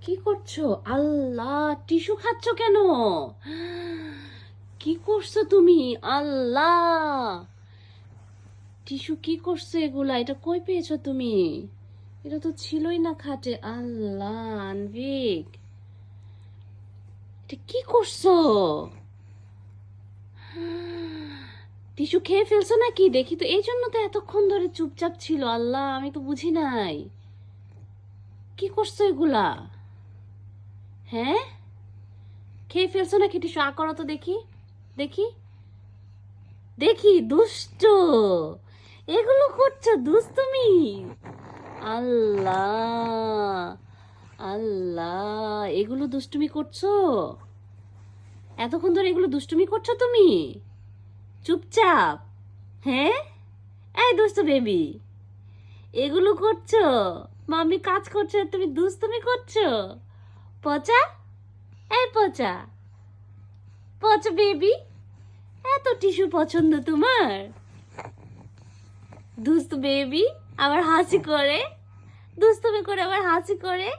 কি করছো? আল্লাহ, টিস্যু খাচ্ছ কেন? কি করছো তুমি? আল্লাহ, টিস্যু কি করছো এগুলা? এটা কই পেয়েছো তুমি? এটা তো ছিলই না খাটে। আল্লাহ, আনভিক, এটা কি করছো? টিস্যু খেয়ে ফেলছো নাকি? দেখি তো, এই জন্য তো এতক্ষণ ধরে চুপচাপ ছিল। আল্লাহ, আমি তো বুঝি নাই। কি করছো এগুলা? হ্যাঁ, খেয়ে ফেলছো নাকি টিস্যু? আ করো তো দেখি, দেখি, দেখি। দুষ্ট, এগুলো করছো দুষ্টুমি? আল্লাহ, আল্লাহ, এগুলো দুষ্টুমি করছো? এতক্ষণ ধরে এগুলো দুষ্টুমি করছো তুমি চুপচাপ? হ্যাঁ, এই দুষ্ট বেবি, এগুলো করছো? মাম্মি কাজ করছে আর তুমি দুষ্টুমি করছো? পচা, এই পচা, পচা বেবি, এত টিস্যু পছন্দ তোমার? দুষ্টু বেবি আবার হাসি করে, দুষ্টুমি করে আবার হাসি করে।